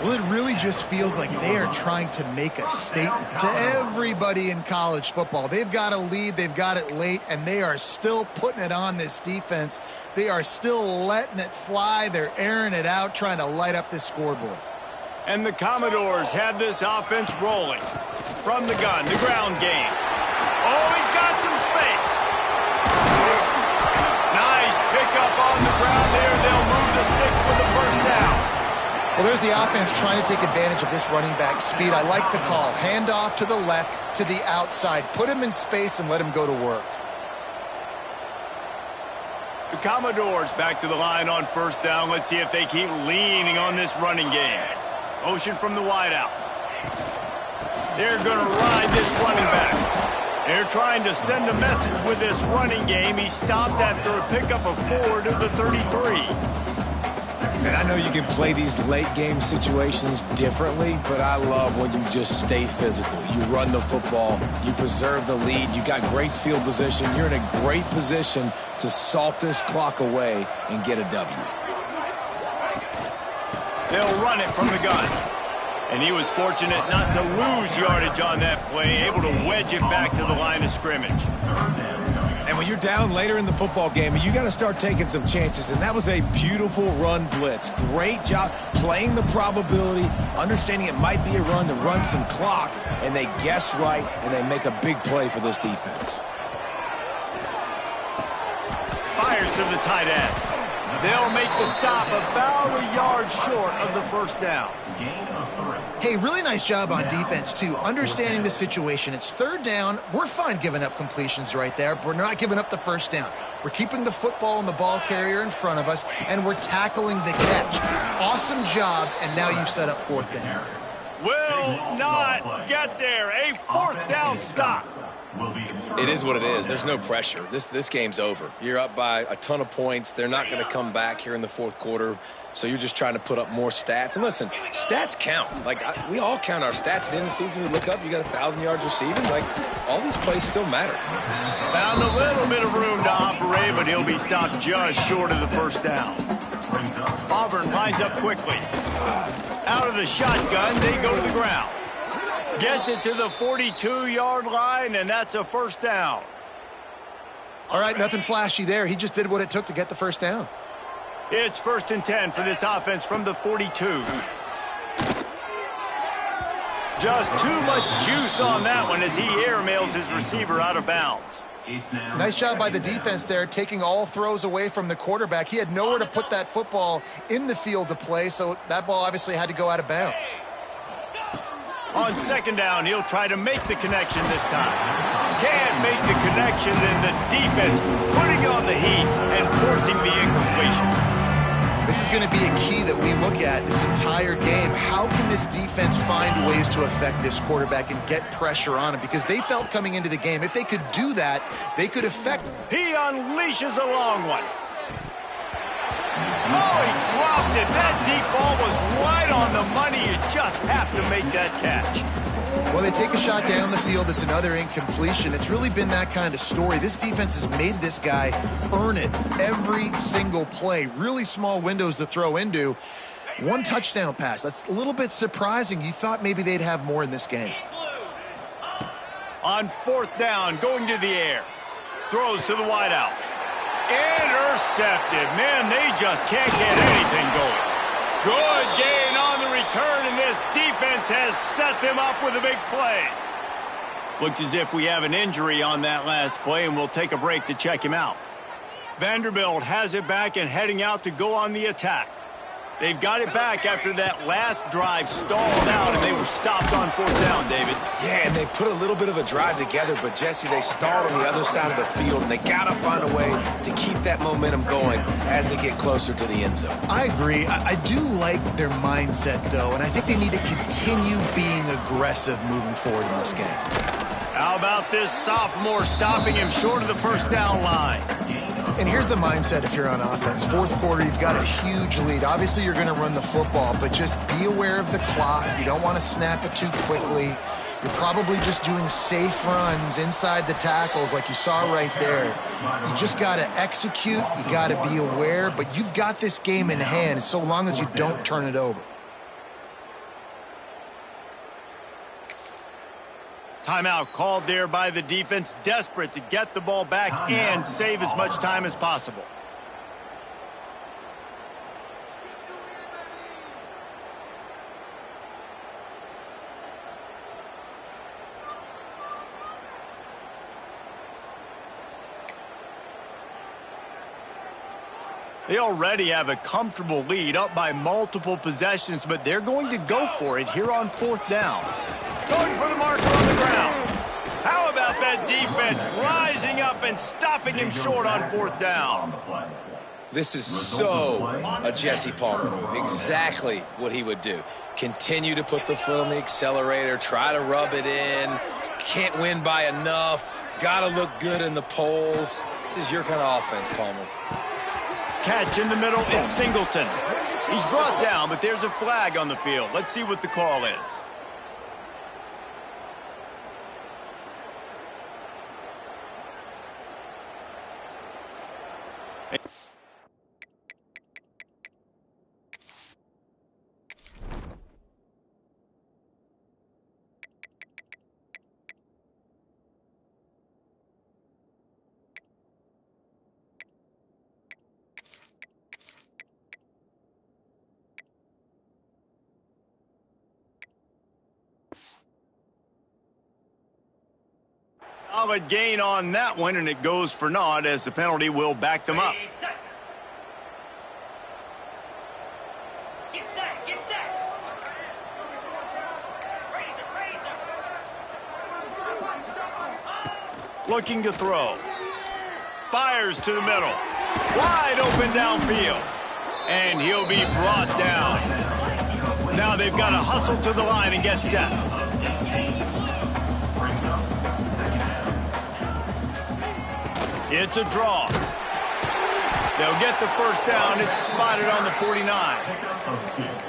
Well, it really just feels like they are trying to make a statement to everybody in college football. They've got a lead, they've got it late, and they are still putting it on this defense. They are still letting it fly. They're airing it out, trying to light up this scoreboard. And the Commodores have this offense rolling. From the gun, the ground game. Oh, he's got some space. Nice pickup on the ground there. They'll move the sticks for the 1st down. Well, there's the offense trying to take advantage of this running back speed. I like the call. Hand off to the left, to the outside. Put him in space and let him go to work. The Commodores back to the line on 1st down. Let's see if they keep leaning on this running game. Motion from the wideout. They're going to ride this running back. They're trying to send a message with this running game. He stopped after a pickup of 4 to the 33. And I know you can play these late-game situations differently, but I love when you just stay physical. You run the football, you preserve the lead, you got great field position. You're in a great position to salt this clock away and get a W. They'll run it from the gun. And he was fortunate not to lose yardage on that play, able to wedge it back to the line of scrimmage. And when you're down later in the football game, you got to start taking some chances. And that was a beautiful run blitz. Great job playing the probability, understanding it might be a run to run some clock, and they guess right, and they make a big play for this defense. Fires to the tight end. They'll make the stop about a yard short of the first down. Hey, really nice job on defense, too, understanding the situation. It's third down. We're fine giving up completions right there, but we're not giving up the first down. We're keeping the football and the ball carrier in front of us, and we're tackling the catch. Awesome job, and now you've set up fourth down. Will not get there. A fourth down stop. It is what it is. There's no pressure. This game's over. You're up by a ton of points. They're not going to come back here in the fourth quarter, so you're just trying to put up more stats. And listen, stats count. We all count our stats. At the end of the season, we look up, you got 1,000 yards receiving. All these plays still matter. Found a little bit of room to operate, but he'll be stopped just short of the first down. Auburn lines up quickly. Out of the shotgun, they go to the ground. Gets it to the 42-yard line, and that's a first down. All right, nothing flashy there. He just did what it took to get the first down. It's 1st and 10 for this offense from the 42. Just too much juice on that one as he airmails his receiver out of bounds. Nice job by the defense there, taking all throws away from the quarterback. He had nowhere to put that football in the field to play, so that ball obviously had to go out of bounds. On second down, he'll try to make the connection this time. Can't make the connection, and the defense putting on the heat and forcing the incompletion. This is going to be a key that we look at this entire game. How can this defense find ways to affect this quarterback and get pressure on him? Because they felt coming into the game, if they could do that, they could affect. He unleashes a long one. Oh, he dropped it. That deep ball was right on the money. You just have to make that catch. Well, they take a shot down the field. It's another incompletion. It's really been that kind of story. This defense has made this guy earn it every single play. Really small windows to throw into. One touchdown pass. That's a little bit surprising. You thought maybe they'd have more in this game. On fourth down, going to the air. Throws to the wideout. Intercepted. Man, they just can't get anything going. Good gain on the return, and this defense has set them up with a big play. Looks as if we have an injury on that last play, and we'll take a break to check him out. Vanderbilt has it back and heading out to go on the attack. They've got it back after that last drive stalled out, and they were stopped on fourth down, David. Yeah, and they put a little bit of a drive together, but, Jesse, they stalled on the other side of the field, and they got to find a way to keep that momentum going as they get closer to the end zone. I agree. I do like their mindset, though, and I think they need to continue being aggressive moving forward in this game. How about this sophomore stopping him short of the first down line? And here's the mindset if you're on offense. Fourth quarter, you've got a huge lead. Obviously, you're going to run the football, but just be aware of the clock. You don't want to snap it too quickly. You're probably just doing safe runs inside the tackles like you saw right there. You just got to execute. You got to be aware, but you've got this game in hand so long as you don't turn it over. Timeout called there by the defense, desperate to get the ball back and save as much time as possible. They already have a comfortable lead, up by multiple possessions, but they're going to go for it here on fourth down. Going for the marker on the ground. How about that defense rising up and stopping him short on fourth down? This is so a Jesse Palmer move. Exactly what he would do. Continue to put the foot on the accelerator, try to rub it in. Can't win by enough. Got to look good in the polls. This is your kind of offense, Palmer. Catch in the middle, it's Singleton. He's brought down, but there's a flag on the field. Let's see what the call is. Solid gain on that one, and it goes for naught as the penalty will back them up. Get set. Get set. Looking to throw. Fires to the middle. Wide open downfield. And he'll be brought down. Now they've got to hustle to the line and get set. It's a draw. They'll get the first down. It's spotted on the 49.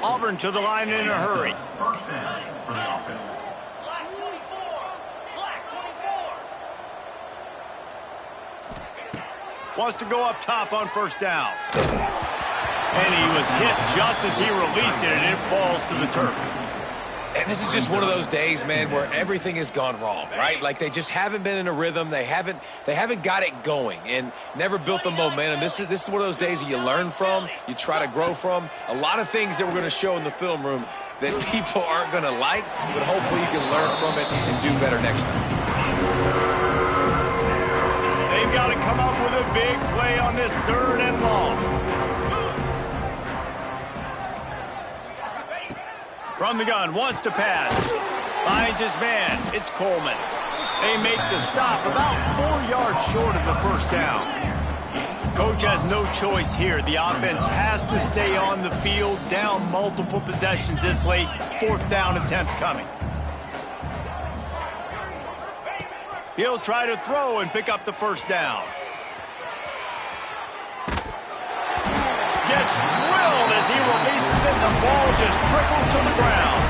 Auburn to the line in a hurry. First down for the offense. Black 24. Black 24. Wants to go up top on first down. And he was hit just as he released it, and it falls to the turf. And this is just one of those days, man, where everything has gone wrong, right? Like they just haven't been in a rhythm. They haven't got it going and never built the momentum. This is one of those days that you learn from, you try to grow from. A lot of things that we're going to show in the film room that people aren't going to like, but hopefully you can learn from it and do better next time. They've got to come up with a big play on this 3rd and long. From the gun, wants to pass. Finds his man. It's Coleman. They make the stop about 4 yards short of the first down. Coach has no choice here. The offense has to stay on the field, down multiple possessions this late. 4th down attempt coming. He'll try to throw and pick up the first down. Gets drilled as he releases it. The ball just trickles to the ground.